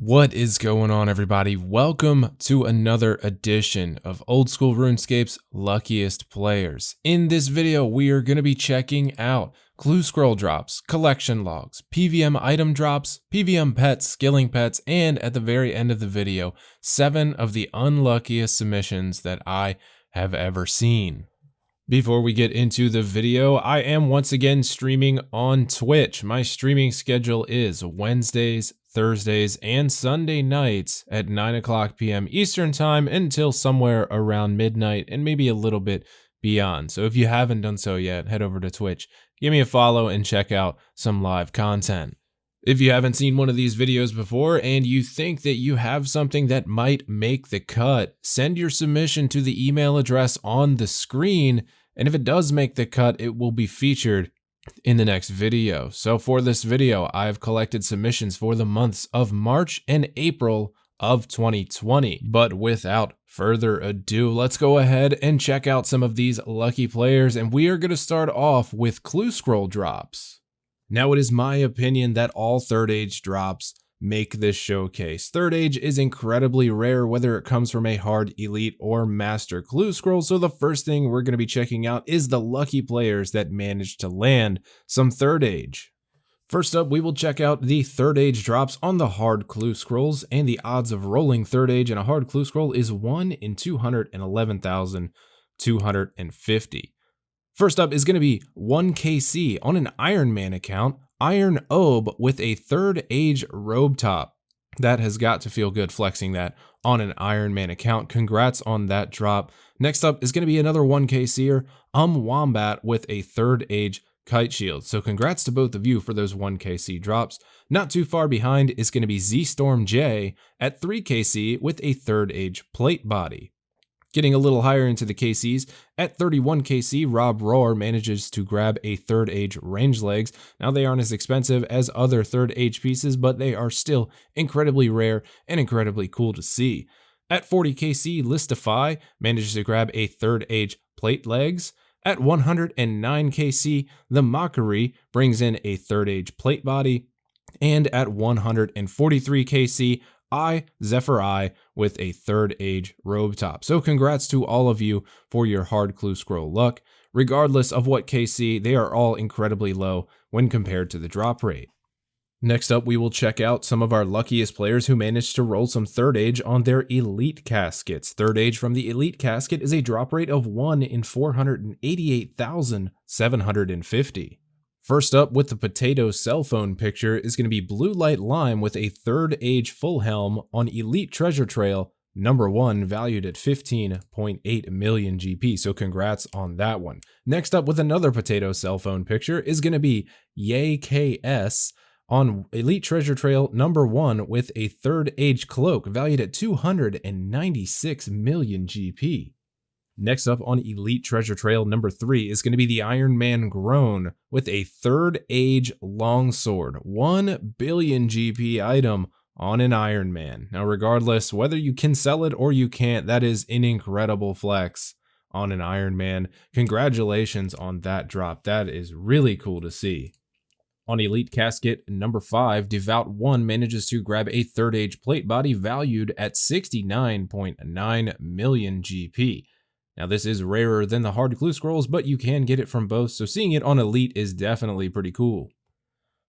What is going on, everybody? Welcome to another edition of Old School RuneScape's Luckiest Players. In this video, we are going to be checking out clue scroll drops, collection logs, PvM item drops, PvM pets, skilling pets, and at the very end of the video, 7 of the unluckiest submissions that I have ever seen. Before we get into the video, I am once again streaming on Twitch. My streaming schedule is Wednesdays, Thursdays, and Sunday nights at 9 p.m. Eastern Time until somewhere around midnight and maybe a little bit beyond. So if you haven't done so yet, head over to Twitch, give me a follow, and check out some live content. If you haven't seen one of these videos before and you think that you have something that might make the cut, send your submission to the email address on the screen, and if it does make the cut, it will be featured in the next video. So for this video, I've collected submissions for the months of March and April of 2020. But without further ado, let's go ahead and check out some of these lucky players, and we are going to start off with clue scroll drops. Now, it is my opinion that all third age drops make this showcase. Third age is incredibly rare, whether it comes from a hard, elite, or master clue scroll, so the first thing we're going to be checking out is the lucky players that managed to land some third age. First up, we will check out the third age drops on the hard clue scrolls, and the odds of rolling third age in a hard clue scroll is 1 in 211,250. First up is going to be 1 KC on an Iron Man account, Iron Obe with a third age robe top. That has got to feel good flexing that on an Iron Man account. Congrats on that drop. Next up is going to be another 1 KCer, Wombat with a third age kite shield. So congrats to both of you for those 1 KC drops. Not too far behind is going to be Z-Storm J at 3 KC with a third age plate body. Getting a little higher into the KCs, at 31 KC, Rob Roar manages to grab a third age range legs. Now, they aren't as expensive as other third age pieces, but they are still incredibly rare and incredibly cool to see. At 40 KC, Listify manages to grab a third age plate legs. At 109 KC, The Mockery brings in a third age plate body. And at 143 KC, Zephyr with a third age robe top. So congrats to all of you for your hard clue scroll luck. Regardless of what KC, they are all incredibly low when compared to the drop rate. Next up, we will check out some of our luckiest players who managed to roll some third age on their elite caskets. Third age from the elite casket is a drop rate of 1 in 488,750. First up with the potato cell phone picture is going to be Blue Light Lime with a third age full helm on Elite Treasure Trail number 1, valued at 15.8 million GP. So congrats on that one. Next up with another potato cell phone picture is going to be Yay KS on Elite Treasure Trail number 1 with a third age cloak valued at 296 million GP. Next up on Elite Treasure Trail number 3 is going to be the Iron Man Groan with a third age longsword, 1 billion GP item on an Iron Man. Now, regardless whether you can sell it or you can't, that is an incredible flex on an Iron Man. Congratulations on that drop. That is really cool to see. On Elite Casket number 5, Devout 1 manages to grab a third age plate body valued at 69.9 million GP. Now, this is rarer than the hard clue scrolls, but you can get it from both, so seeing it on Elite is definitely pretty cool.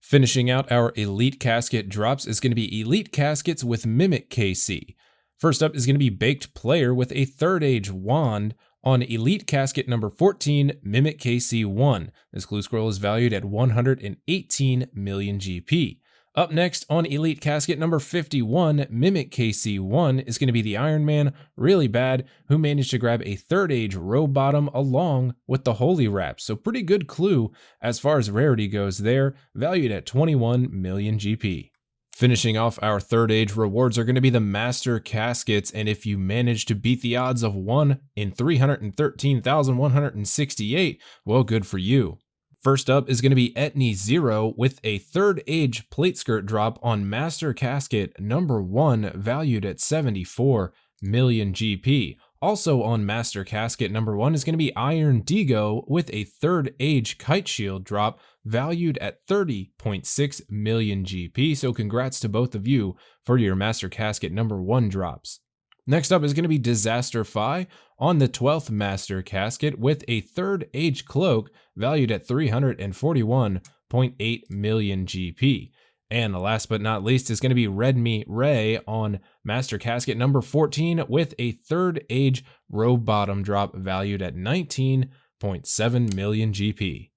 Finishing out our Elite Casket drops is going to be Elite Caskets with Mimic KC. First up is going to be Baked Player with a third age wand on Elite Casket number 14, Mimic KC1. This clue scroll is valued at 118 million GP. Up next on Elite Casket number 51, Mimic KC1 is going to be the Iron Man, Really Bad, who managed to grab a third age robe bottom along with the Holy Wrap. So pretty good clue as far as rarity goes there, valued at 21 million GP. Finishing off our third age rewards are going to be the Master Caskets, and if you manage to beat the odds of 1 in 313,168, well, good for you. First up is going to be Etney 0 with a third age plate skirt drop on Master Casket number 1, valued at 74 million GP. Also on Master Casket number 1 is going to be Iron Digo with a 3rd Age Kite Shield drop valued at 30.6 million GP. So congrats to both of you for your Master Casket number 1 drops. Next up is going to be Disaster Fi on the 12th Master Casket with a 3rd Age Cloak valued at 341.8 million GP. And last but not least is going to be Redmi Ray on Master Casket number 14 with a 3rd Age Robe Bottom drop valued at 19.7 million GP.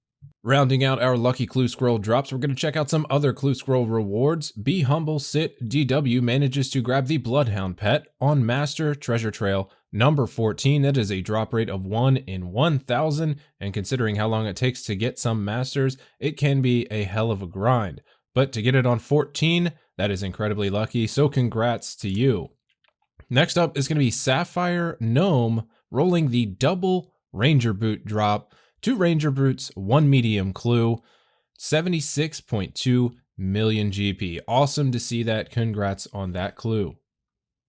Rounding out our Lucky Clue Scroll drops, we're going to check out some other Clue Scroll rewards. Be Humble Sit DW manages to grab the Bloodhound pet on Master Treasure Trail number 14. That is a drop rate of 1 in 1,000, and considering how long it takes to get some Masters, it can be a hell of a grind. But to get it on 14, that is incredibly lucky, so congrats to you. Next up is going to be Sapphire Gnome rolling the double Ranger Boot drop. 2 Ranger Boots, 1 medium clue, 76.2 million GP. Awesome to see that. Congrats on that clue.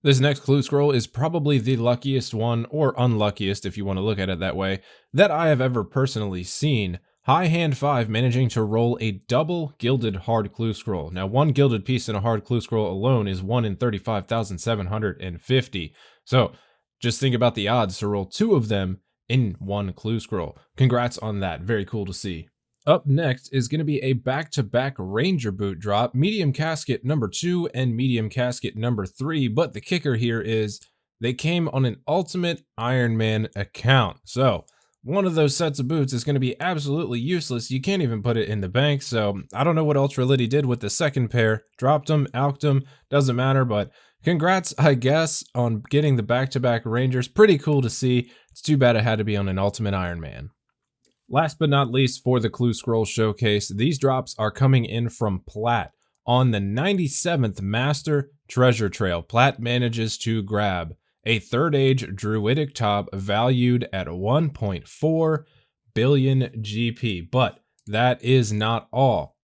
This next clue scroll is probably the luckiest one, or unluckiest if you want to look at it that way, that I have ever personally seen. High Hand 5 managing to roll a double gilded hard clue scroll. Now, 1 gilded piece in a hard clue scroll alone is 1 in 35,750. So just think about the odds to roll 2 of them in 1 clue scroll. Congrats on that. Very cool to see. Up next is going to be a back-to-back Ranger Boot drop, Medium Casket number 2 and Medium Casket number 3, but the kicker here is they came on an Ultimate Iron Man account. So one of those sets of boots is going to be absolutely useless. You can't even put it in the bank. So I don't know what Ultra Liddy did with the second pair. Dropped them, alked them, doesn't matter, but congrats, I guess, on getting the back-to-back Rangers. Pretty cool to see. It's too bad it had to be on an Ultimate Iron Man. Last but not least for the Clue Scroll Showcase, these drops are coming in from Plat. On the 97th Master Treasure Trail, Plat manages to grab a 3rd Age Druidic top valued at 1.4 billion GP. But that is not all.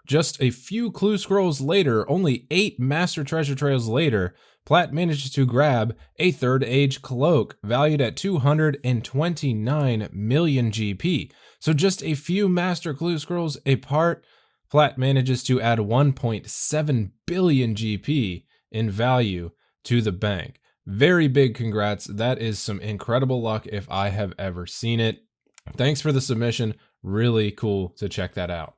Just a few Clue Scrolls later, only 8 Master Treasure Trails later, Plat manages to grab a 3rd Age Cloak valued at 229 million GP. So just a few Master Clue Scrolls apart, Plat manages to add 1.7 billion GP in value to the bank. Very big congrats. That is some incredible luck if I have ever seen it. Thanks for the submission. Really cool to check that out.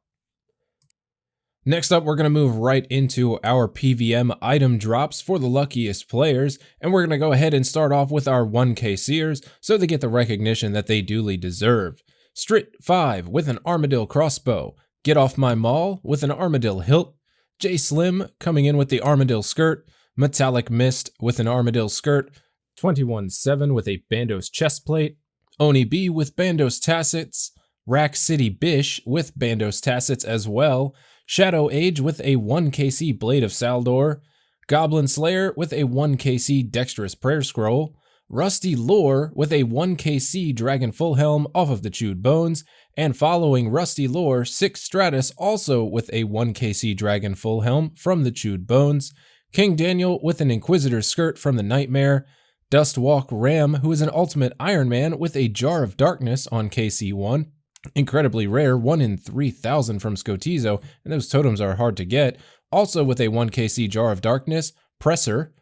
Next up, we're going to move right into our PVM item drops for the luckiest players, and we're going to go ahead and start off with our 1K Seers so they get the recognition that they duly deserve. Strit 5 with an Armadillo crossbow, Get Off My Mall with an Armadillo hilt, J Slim coming in with the Armadillo skirt, Metallic Mist with an Armadillo skirt, 21-7 with a Bandos chestplate, Oni B with Bandos tassets, Rack City Bish with Bandos tassets as well, Shadow Age with a 1KC Blade of Saldor, Goblin Slayer with a 1KC Dexterous Prayer Scroll, Rusty Lore with a 1KC Dragon Full Helm off of the Chewed Bones, and following Rusty Lore, 6 Stratus also with a 1KC Dragon Full Helm from the Chewed Bones, King Daniel with an Inquisitor's Skirt from the Nightmare, Dustwalk Ram, who is an Ultimate Iron Man with a Jar of Darkness on KC1, incredibly rare, 1 in 3,000 from Scotizo, and those totems are hard to get, also with a 1KC Jar of Darkness, Presser,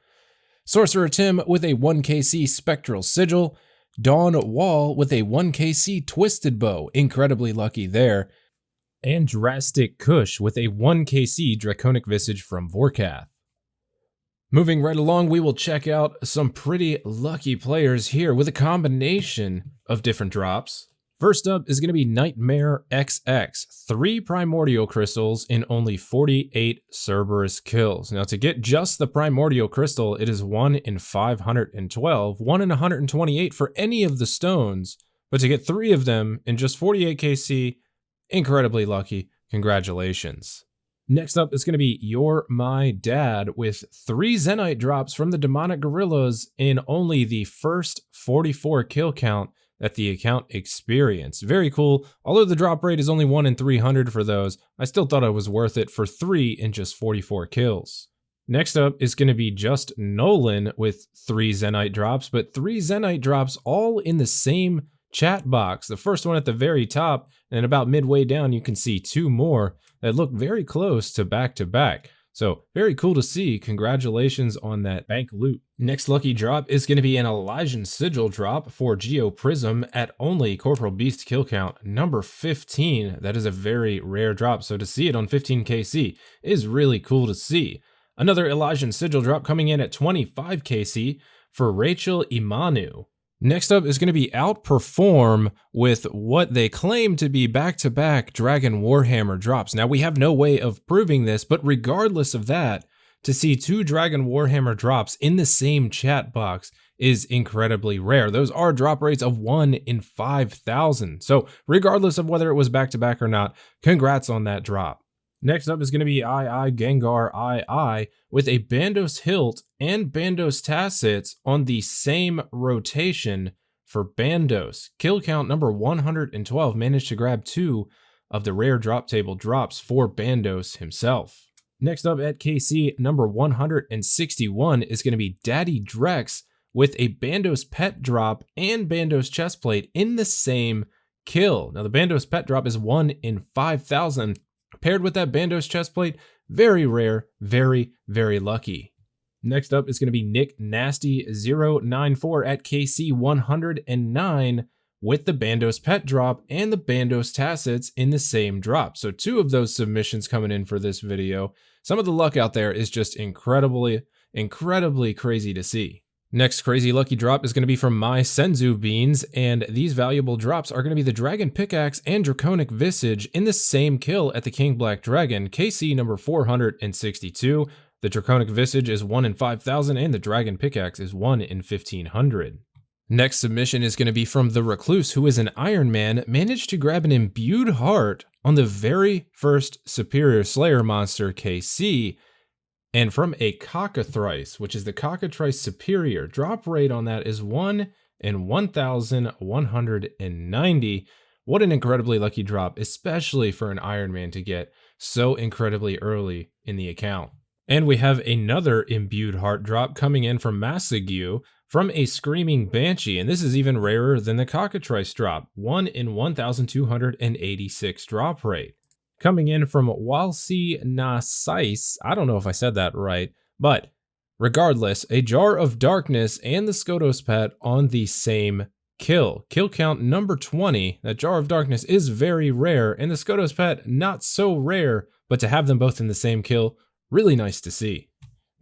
Sorcerer Tim with a 1KC Spectral Sigil, Dawn Wall with a 1KC Twisted Bow, incredibly lucky there, and Drastic Kush with a 1KC Draconic Visage from Vorkath. Moving right along, we will check out some pretty lucky players here with a combination of different drops. First up is going to be Nightmare XX, 3 Primordial Crystals in only 48 Cerberus kills. Now to get just the Primordial Crystal, it is 1 in 512, 1 in 128 for any of the stones, but to get 3 of them in just 48 KC, incredibly lucky. Congratulations. Next up is going to be You're My Dad with 3 Zenite drops from the Demonic Gorillas in only the first 44 kill count that the account experienced. Very cool. Although the drop rate is only 1 in 300 for those, I still thought it was worth it for 3 in just 44 kills. Next up is going to be just Nolan with 3 Zenite drops, but 3 Zenite drops all in the same chat box. The first one at the very top, and about midway down you can see 2 more that look very close to back to back. So very cool to see. Congratulations on that bank loot. Next lucky drop is going to be an Elysian Sigil drop for Geo Prism at only Corporal Beast kill count number 15. That is a very rare drop, so to see it on 15 KC is really cool to see. Another Elysian Sigil drop coming in at 25 KC for Rachel Imanu. Next up is going to be Outperform with what they claim to be back-to-back Dragon Warhammer drops. Now, we have no way of proving this, but regardless of that, to see 2 Dragon Warhammer drops in the same chat box is incredibly rare. Those are drop rates of 1 in 5,000. So regardless of whether it was back-to-back or not, congrats on that drop. Next up is going to be Gengar II with a Bandos Hilt and Bandos Tassets on the same rotation for Bandos. Kill count number 112, managed to grab 2 of the rare drop table drops for Bandos himself. Next up at KC number 161 is going to be Daddy Drex with a Bandos Pet Drop and Bandos Chestplate in the same kill. Now the Bandos Pet Drop is 1 in 5,000. Paired with that Bandos chestplate, very rare, very, very lucky. Next up is going to be Nick Nasty 094 at KC 109 with the Bandos Pet Drop and the Bandos Tassets in the same drop. So 2 of those submissions coming in for this video. Some of the luck out there is just incredibly crazy to see. Next crazy lucky drop is going to be from My Senzu Beans, and these valuable drops are going to be the Dragon Pickaxe and Draconic Visage in the same kill at the King Black Dragon, KC number 462. The Draconic Visage is 1 in 5,000 and the Dragon Pickaxe is 1 in 1,500. Next submission is going to be from The Recluse, who is an Iron Man, managed to grab an Imbued Heart on the very first Superior Slayer monster, KC, and from a Cockatrice, which is the Cockatrice Superior. Drop rate on that is 1 in 1,190. What an incredibly lucky drop, especially for an Iron Man to get so incredibly early in the account. And we have another Imbued Heart drop coming in from Masagu from a Screaming Banshee, and this is even rarer than the Cockatrice drop. 1 in 1,286 drop rate. Coming in from Walsi Nasais, I don't know if I said that right, but regardless, a Jar of Darkness and the Skotos Pet on the same kill. Kill count number 20. That Jar of Darkness is very rare, and the Skotos Pet not so rare, but to have them both in the same kill, really nice to see.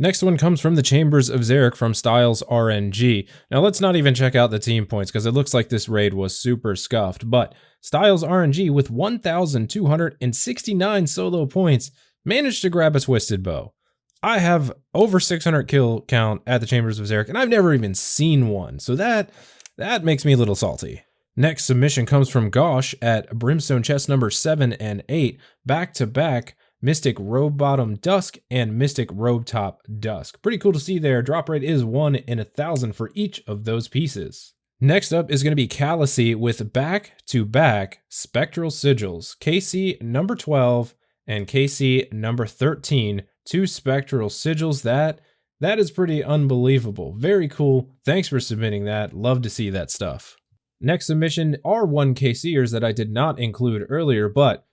Next one comes from the Chambers of Xeric from Styles RNG. Now let's not even check out the team points because it looks like this raid was super scuffed, but Styles RNG with 1,269 solo points managed to grab a Twisted Bow. I have over 600 kill count at the Chambers of Xeric and I've never even seen one, so that makes me a little salty. Next submission comes from Gosh at Brimstone Chest number 7 and 8, back to back Mystic Robe Bottom Dusk and Mystic Robe Top Dusk. Pretty cool to see there. Drop rate is 1 in 1,000 for each of those pieces. Next up is going to be Calisy with back-to-back Spectral Sigils. KC number 12 and KC number 13. 2 Spectral Sigils. That is pretty unbelievable. Very cool. Thanks for submitting that. Love to see that stuff. Next submission are 1 KCers that I did not include earlier, but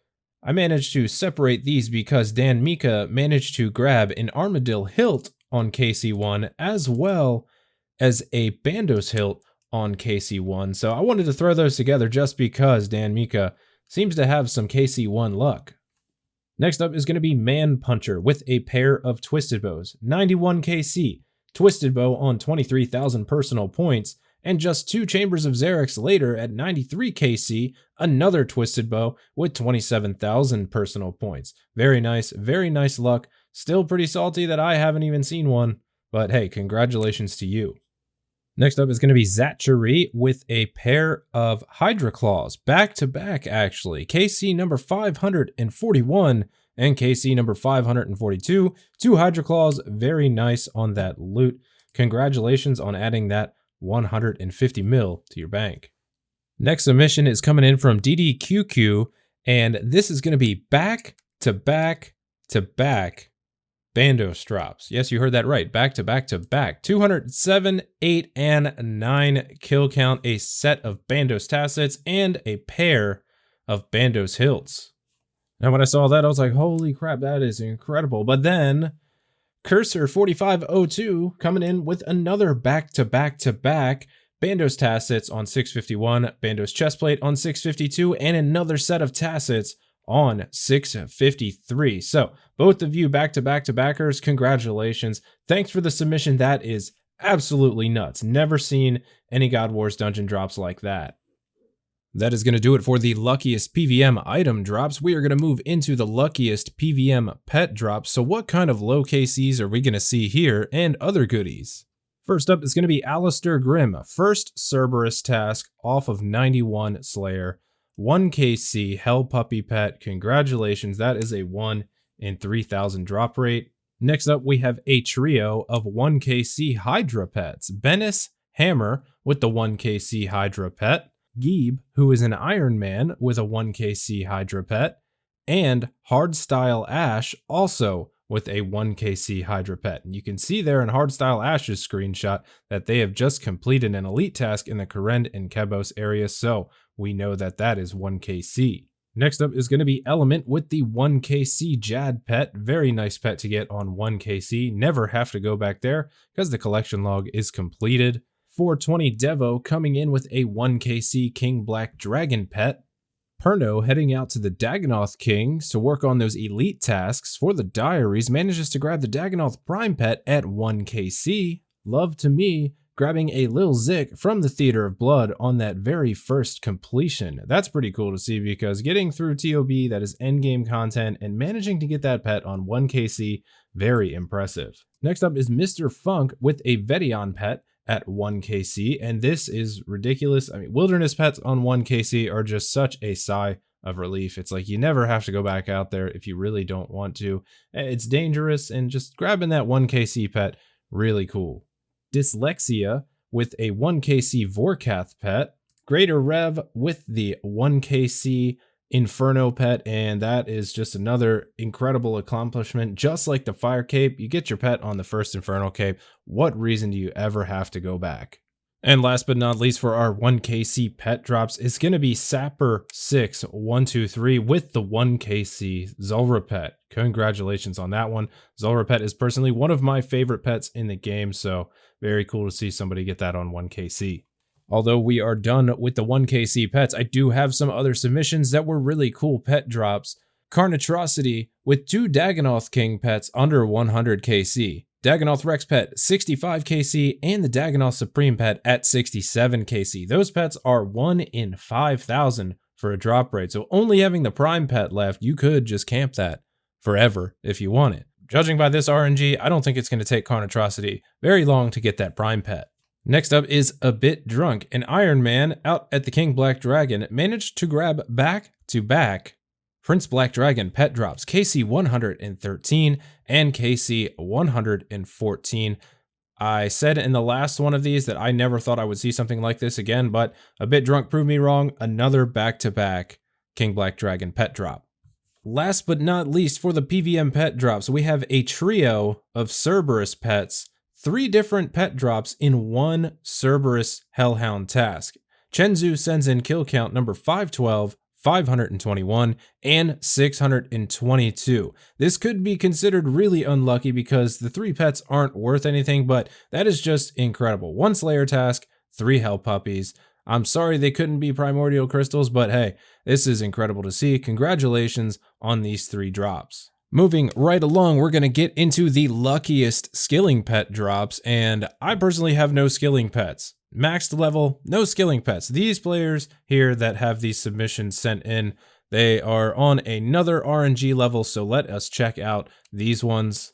I managed to separate these because Dan Mika managed to grab an Armadillo Hilt on KC1 as well as a Bandos Hilt on KC1. So I wanted to throw those together just because Dan Mika seems to have some KC1 luck. Next up is going to be Man Puncher with a pair of Twisted Bows. 91 KC, Twisted Bow on 23,000 personal points, and just 2 Chambers of Xeric later at 93 KC, another Twisted Bow with 27,000 personal points. Very nice luck. Still pretty salty that I haven't even seen one, but hey, congratulations to you. Next up is going to be Zatchery with a pair of Hydra Claws, back to back actually. KC number 541 and KC number 542. 2 Hydra Claws, very nice on that loot. Congratulations on adding that 150 mil to your bank. Next submission is coming in from DDQQ, and this is going to be back to back to back Bandos drops. Yes, you heard that right. Back to back to back. 207, 8, and 9 kill count. A set of Bandos Tassets and a pair of Bandos Hilts. Now, when I saw that, I was like, holy crap, that is incredible. But then Cursor 4502 coming in with another back to back to back. Bandos Tassets on 651, Bandos Chestplate on 652, and another set of Tassets on 653. So both of you back to backers, congratulations. Thanks for the submission. That is absolutely nuts. Never seen any God Wars dungeon drops like that. That is going to do it for the luckiest PvM item drops. We are going to move into the luckiest PvM pet drops. So what kind of low KCs are we going to see here and other goodies? First up is going to be Alistair Grimm, first Cerberus task off of 91 Slayer. 1 KC Hell Puppy Pet. Congratulations, that is a 1 in 3,000 drop rate. Next up, we have a trio of 1 KC Hydra pets. Bennis Hammer with the 1 KC Hydra pet. Geeb, who is an Iron Man with a 1 KC Hydra pet. And Hardstyle Ash, also with a 1 KC Hydra pet. And you can see there in Hardstyle Ash's screenshot that they have just completed an elite task in the Kourend and Kebos area, so we know that that is 1 KC. Next up is going to be Element with the 1 KC Jad pet. Very nice pet to get on 1 KC. Never have to go back there because the collection log is completed. 420 Devo coming in with a 1 KC King Black Dragon pet. Perno heading out to the Dagannoth Kings to work on those elite tasks for the diaries, manages to grab the Dagannoth Prime pet at 1 KC. Love to me grabbing a Lil Zik from the Theater of Blood on that very first completion. That's pretty cool to see because getting through TOB, that is endgame content, and managing to get that pet on 1 KC, very impressive. Next up is Mr. Funk with a Vedion pet at 1 KC, and this is ridiculous. I mean, wilderness pets on 1 KC are just such a sigh of relief. It's like you never have to go back out there if you really don't want to. It's dangerous, and just grabbing that 1 KC pet, really cool. Dyslexia with a 1 KC Vorkath pet. Greater Rev with the 1 KC Inferno pet, and that is just another incredible accomplishment. Just like the Fire Cape, you get your pet on the first Inferno Cape. What reason do you ever have to go back? And last but not least for our 1 KC pet drops is going to be Sapper6123 with the 1 KC Zulrah pet. Congratulations on that one. Zulrah pet is personally one of my favorite pets in the game, so very cool to see somebody get that on 1 KC. Although we are done with the 1 KC pets, I do have some other submissions that were really cool pet drops. Carnitrocity with 2 Dagannoth King pets under 100 KC. Dagannoth Rex pet 65 KC and the Dagannoth Supreme pet at 67 KC. Those pets are 1 in 5,000 for a drop rate, so only having the Prime pet left, you could just camp that forever if you want it. Judging by this RNG, I don't think it's going to take Carnitrocity very long to get that Prime pet. Next up is A Bit Drunk. An Iron Man out at the King Black Dragon managed to grab back-to-back Prince Black Dragon pet drops, KC 113 and KC 114. I said in the last one of these that I never thought I would see something like this again, but A Bit Drunk proved me wrong. Another back-to-back King Black Dragon pet drop. Last but not least for the PvM pet drops, we have a trio of Cerberus pets. 3 different pet drops in 1 Cerberus Hellhound task. Chenzu sends in kill count number 512, 521, and 622. This could be considered really unlucky because the 3 pets aren't worth anything, but that is just incredible. 1 Slayer task, 3 Hell Puppies. I'm sorry they couldn't be Primordial Crystals, but hey, this is incredible to see. Congratulations on these 3 drops. Moving right along, we're going to get into the luckiest skilling pet drops, and I personally have no skilling pets. Maxed level, no skilling pets. These players here that have these submissions sent in, they are on another RNG level, so let us check out these ones.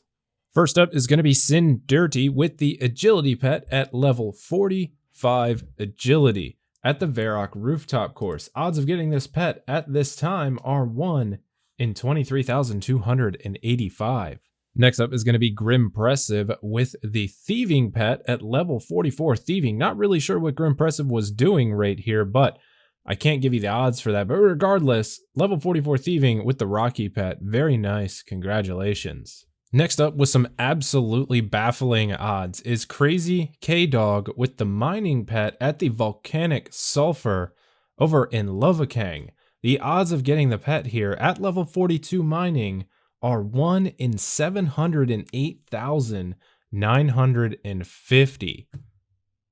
First up is going to be Sin Dirty with the agility pet at level 45 agility at the Varrock rooftop course. Odds of getting this pet at this time are 1 in 23,285. Next up is going to be Grimpressive with the Thieving pet at level 44 Thieving. Not really sure what Grimpressive was doing right here, but I can't give you the odds for that. But regardless, level 44 Thieving with the Rocky pet. Very nice. Congratulations. Next up with some absolutely baffling odds is Crazy K-Dog with the mining pet at the Volcanic Sulfur over in Lovakang. The odds of getting the pet here at level 42 mining are 1 in 708,950.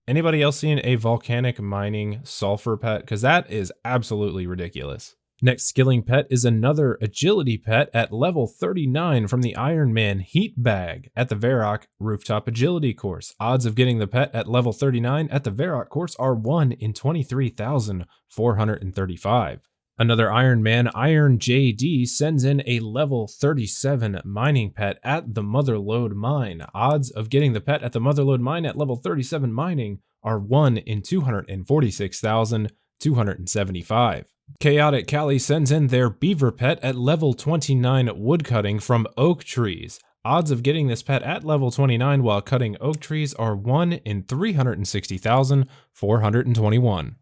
Anybody else seeing a volcanic mining sulfur pet? Because that is absolutely ridiculous. Next skilling pet is another agility pet at level 39 from the Iron Man Heat Bag at the Varrock Rooftop Agility course. Odds of getting the pet at level 39 at the Varrock course are 1 in 23,435. Another Iron Man, Iron JD, sends in a level 37 mining pet at the Motherlode Mine. Odds of getting the pet at the Motherlode Mine at level 37 mining are 1 in 246,275. Chaotic Callie sends in their beaver pet at level 29 woodcutting from oak trees. Odds of getting this pet at level 29 while cutting oak trees are 1 in 360,421.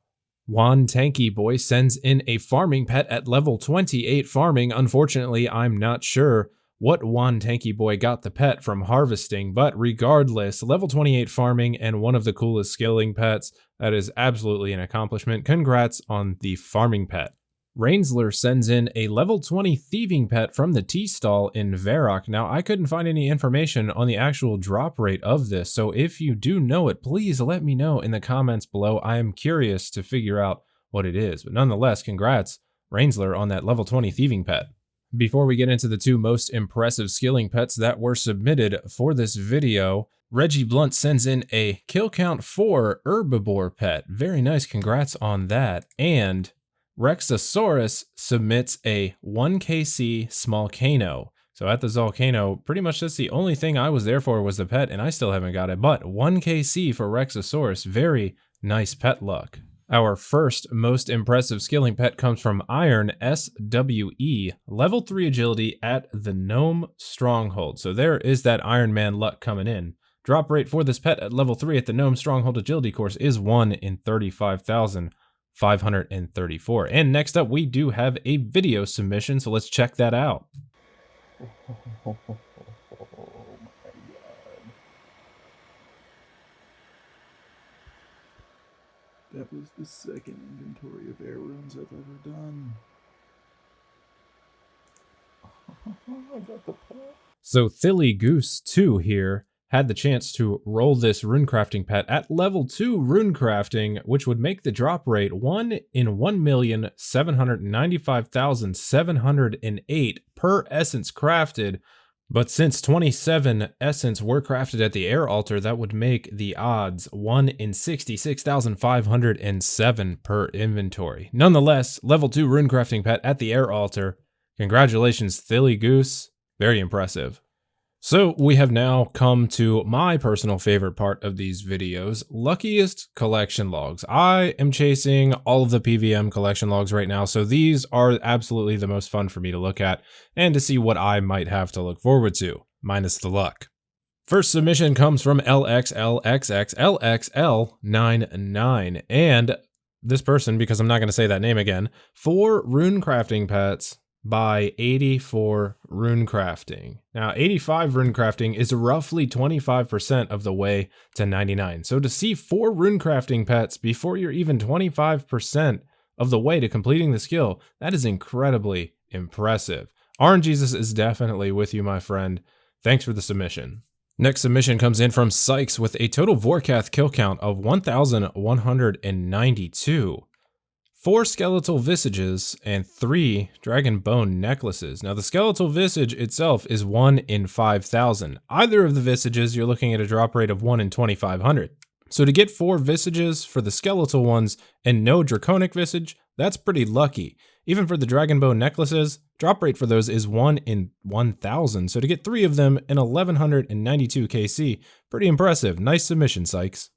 Juan Tanky Boy sends in a farming pet at level 28 farming. Unfortunately, I'm not sure what Juan Tanky Boy got the pet from harvesting, but regardless, level 28 farming and one of the coolest skilling pets. That is absolutely an accomplishment. Congrats on the farming pet. Rainsler sends in a level 20 thieving pet from the tea stall in Varrock. Now, I couldn't find any information on the actual drop rate of this, so if you do know it, please let me know in the comments below. I am curious to figure out what it is, but nonetheless, congrats, Rainsler, on that level 20 thieving pet. Before we get into the two most impressive skilling pets that were submitted for this video, Reggie Blunt sends in a kill count 4 herbivore pet. Very nice, congrats on that. And Rexosaurus submits a 1kc small Kano. So at the Zolcano, pretty much that's the only thing I was there for was the pet, and I still haven't got it. But 1kc for Rexosaurus, very nice pet luck. Our first most impressive skilling pet comes from Iron SWE, level 3 agility at the Gnome Stronghold. So there is that Iron Man luck coming in. Drop rate for this pet at level 3 at the Gnome Stronghold agility course is 1 in 35,534. And next up, we do have a video submission, so let's check that out. Oh my god. That was the second inventory of air runes I've ever done. I got the pet. So Philly Goose 2 here had the chance to roll this runecrafting pet at level 2 runecrafting, which would make the drop rate 1 in 1,795,708 per essence crafted. But since 27 essence were crafted at the air altar, that would make the odds 1 in 66,507 per inventory. Nonetheless, level 2 runecrafting pet at the air altar. Congratulations, Philly Goose. Very impressive. So we have now come to my personal favorite part of these videos, Luckiest collection logs. I am chasing all of the PvM collection logs right now, so these are absolutely the most fun for me to look at and to see what I might have to look forward to, minus the luck. First submission comes from LXLXXLXL99, and this person, because I'm not going to say that name again, 4 runecrafting pets by 84 runecrafting. Now, 85 runecrafting is roughly 25% of the way to 99. So to see 4 runecrafting pets before you're even 25% of the way to completing the skill, that is incredibly impressive. RNGesus is definitely with you, my friend. Thanks for the submission. Next submission comes in from Sykes with a total Vorkath kill count of 1,192. 4 skeletal visages and 3 dragon bone necklaces. Now the skeletal visage itself is 1 in 5,000. Either of the visages, you're looking at a drop rate of 1 in 2,500. So to get 4 visages for the skeletal ones and no draconic visage, that's pretty lucky. Even for the dragon bone necklaces, drop rate for those is 1 in 1,000. So to get 3 of them and 1,192 KC, pretty impressive. Nice submission, Sykes.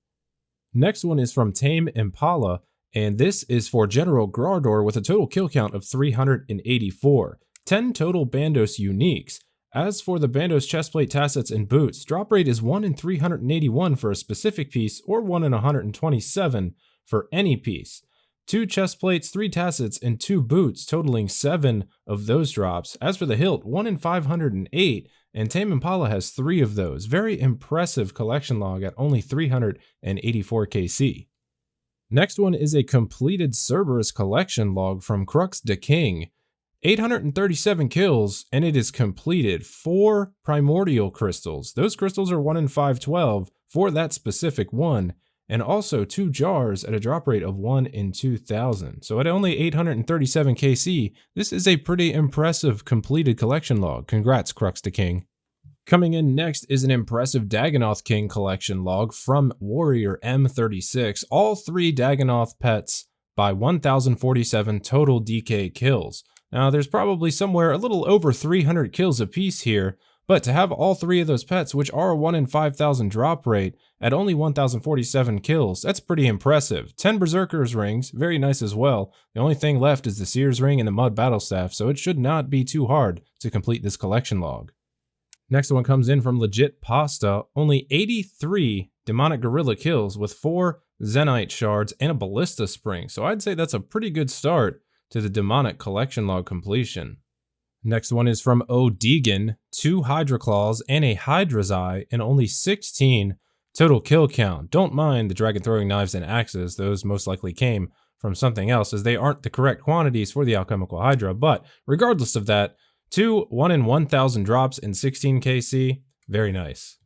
Next one is from Tame Impala, and this is for General Grardor with a total kill count of 384. 10 total Bandos uniques. As for the Bandos chestplate, tassets, and boots, drop rate is 1 in 381 for a specific piece or 1 in 127 for any piece. 2 chestplates, 3 tassets, and 2 boots, totaling 7 of those drops. As for the hilt, 1 in 508, and Tame Impala has 3 of those. Very impressive collection log at only 384 KC. Next one is a completed Cerberus collection log from Crux the King. 837 kills, and it is completed 4 primordial crystals. Those crystals are 1 in 512 for that specific one, and also 2 jars at a drop rate of 1 in 2000. So at only 837 KC, this is a pretty impressive completed collection log. Congrats, Crux the King. Coming in next is an impressive Dagannoth King collection log from Warrior M36. All 3 Dagannoth pets by 1047 total DK kills. Now, there's probably somewhere a little over 300 kills apiece here, but to have all 3 of those pets, which are a 1 in 5,000 drop rate, at only 1,047 kills, that's pretty impressive. 10 Berserker's rings, very nice as well. The only thing left is the Seer's ring and the Mud Battle Staff, so it should not be too hard to complete this collection log. Next one comes in from Legit Pasta, only 83 Demonic Gorilla kills with 4 Zenite shards and a Ballista Spring, so I'd say that's a pretty good start to the demonic collection log completion. Next one is from O'Deegan, 2 Hydra Claws and a Hydra's Eye and only 16 total kill count. Don't mind the dragon throwing knives and axes, those most likely came from something else as they aren't the correct quantities for the alchemical Hydra, but regardless of that, 2 1 in 1,000 drops in 16 KC, very nice.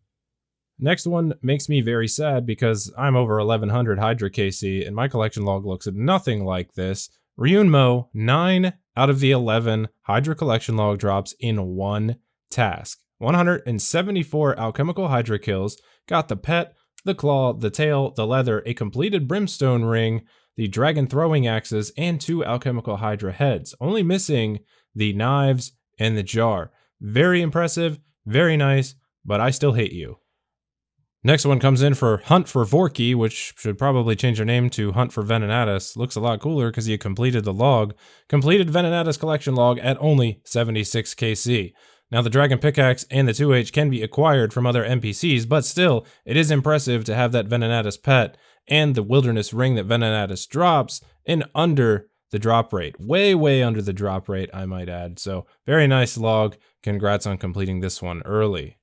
Next one makes me very sad because I'm over 1100 Hydra KC and my collection log looks nothing like this. Ryunmo, 9 out of the 11 Hydra collection log drops in one task. 174 alchemical Hydra kills, got the pet, the claw, the tail, the leather, a completed brimstone ring, the dragon throwing axes, and 2 alchemical Hydra heads. Only missing the knives and the jar. Very impressive, very nice, but I still hate you. Next one comes in for Hunt for Vorki, which should probably change their name to Hunt for Venenatus. Looks a lot cooler because you completed the log. Completed Venenatus collection log at only 76 KC. Now the Dragon Pickaxe and the 2H can be acquired from other NPCs, but still, it is impressive to have that Venenatus pet and the Wilderness Ring that Venenatus drops in under the drop rate. Way under the drop rate, I might add. So very nice log. Congrats on completing this one early.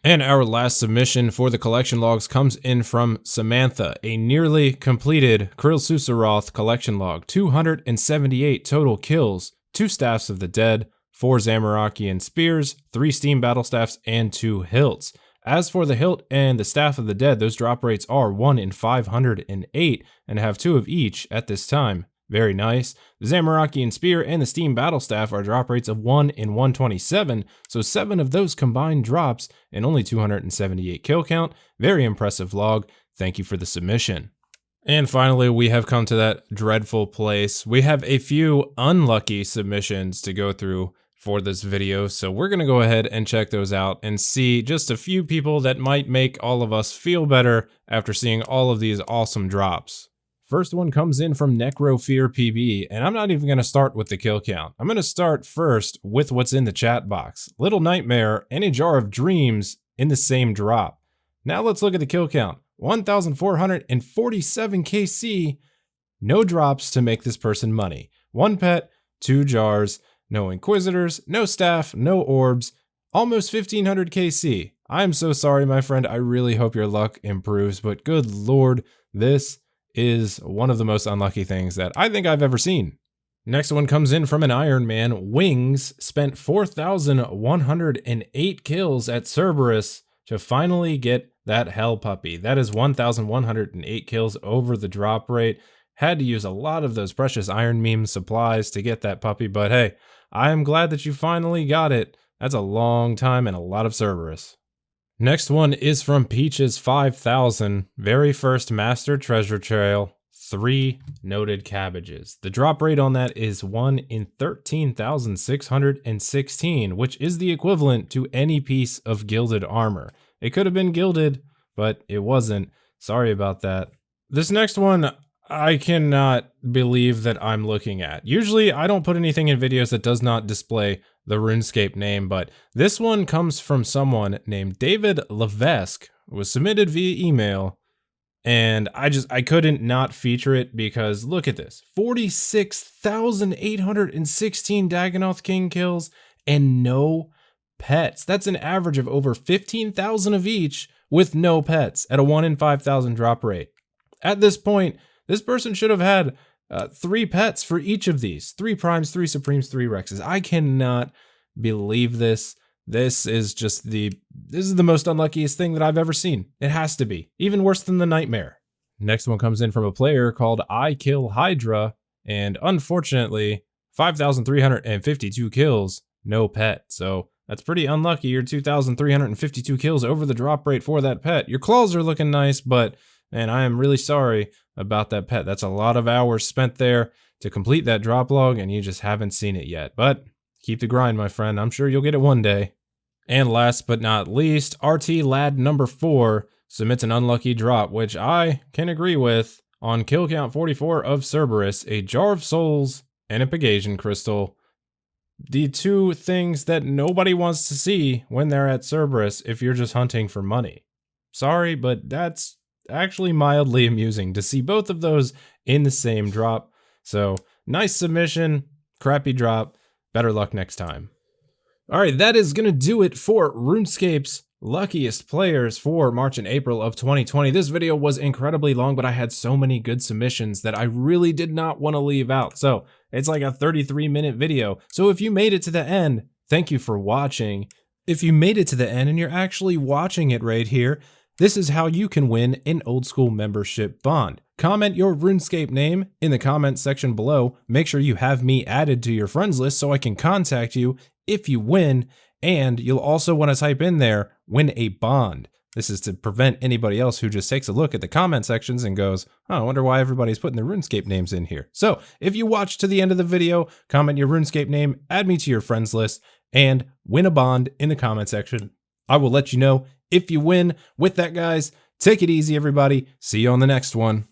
And our last submission for the collection logs comes in from Samantha, a nearly completed Krill Susaroth collection log. 278 total kills, 2 Staffs of the Dead, 4 Zamorakian Spears, 3 Steam Battle Staffs, and 2 Hilts. As for the Hilt and the Staff of the Dead, those drop rates are 1 in 508 and have 2 of each at this time. Very nice. The Zamorakian Spear and the Steam Battle Staff are drop rates of 1 in 127, so 7 of those combined drops and only 278 kill count. Very impressive log. Thank you for the submission. And finally, we have come to that dreadful place. We have a few unlucky submissions to go through for this video, so we're going to go ahead and check those out and see just a few people that might make all of us feel better after seeing all of these awesome drops. First one comes in from Necrofear PB, and I'm not even going to start with the kill count. I'm going to start first with what's in the chat box. Little Nightmare and a Jar of Dreams in the same drop. Now let's look at the kill count. 1,447 KC, no drops to make this person money. 1 pet, 2 jars, no Inquisitors, no staff, no orbs, almost 1,500 KC. I'm so sorry, my friend. I really hope your luck improves, but good lord, this is one of the most unlucky things that I think I've ever seen. Next one comes in from an Iron Man. Wings spent 4,108 kills at Cerberus to finally get that Hell Puppy. That is 1,108 kills over the drop rate. Had to use a lot of those precious Iron Meme supplies to get that puppy, but hey, I am glad that you finally got it. That's a long time and a lot of Cerberus. Next one is from Peaches 5000, very first Master Treasure Trail, 3 noted cabbages. The drop rate on that is 1 in 13,616, which is the equivalent to any piece of gilded armor. It could have been gilded, but it wasn't. Sorry about that. This next one, I cannot believe that I'm looking at. Usually I don't put anything in videos that does not display the RuneScape name, but this one comes from someone named David Levesque. It was submitted via email, and I couldn't not feature it because look at this. 46,816 Dagannoth King kills and no pets. That's an average of over 15,000 of each with no pets at a 1 in 5,000 drop rate. At this point, this person should have had 3 pets for each of these. 3 primes, 3 supremes, 3 rexes. I cannot believe this. This is the most unluckiest thing that I've ever seen. It has to be. Even worse than the nightmare. Next one comes in from a player called I Kill Hydra, and unfortunately, 5,352 kills, no pet. So that's pretty unlucky. Your 2,352 kills over the drop rate for that pet. Your claws are looking nice, but man, I am really sorry about that pet. That's a lot of hours spent there to complete that drop log, and you just haven't seen it yet. But keep the grind, my friend. I'm sure you'll get it one day. And last but not least, RT Lad number 4 submits an unlucky drop, which I can agree with, on kill count 44 of Cerberus, a Jar of Souls, and a Pegasian Crystal. The 2 things that nobody wants to see when they're at Cerberus if you're just hunting for money. Sorry, but that's actually mildly amusing to see both of those in the same drop. So, nice submission, crappy drop, better luck next time. Alright, that is going to do it for RuneScape's luckiest players for March and April of 2020. This video was incredibly long, but I had so many good submissions that I really did not want to leave out. So it's like a 33-minute video. So if you made it to the end, thank you for watching. If you made it to the end and you're actually watching it right here, this is how you can win an old school membership bond. Comment your RuneScape name in the comment section below. Make sure you have me added to your friends list so I can contact you if you win. And you'll also want to type in there, win a bond. This is to prevent anybody else who just takes a look at the comment sections and goes, oh, I wonder why everybody's putting their RuneScape names in here. So if you watch to the end of the video, comment your RuneScape name, add me to your friends list, and win a bond in the comment section. I will let you know if you win. With that, guys, take it easy, everybody. See you on the next one.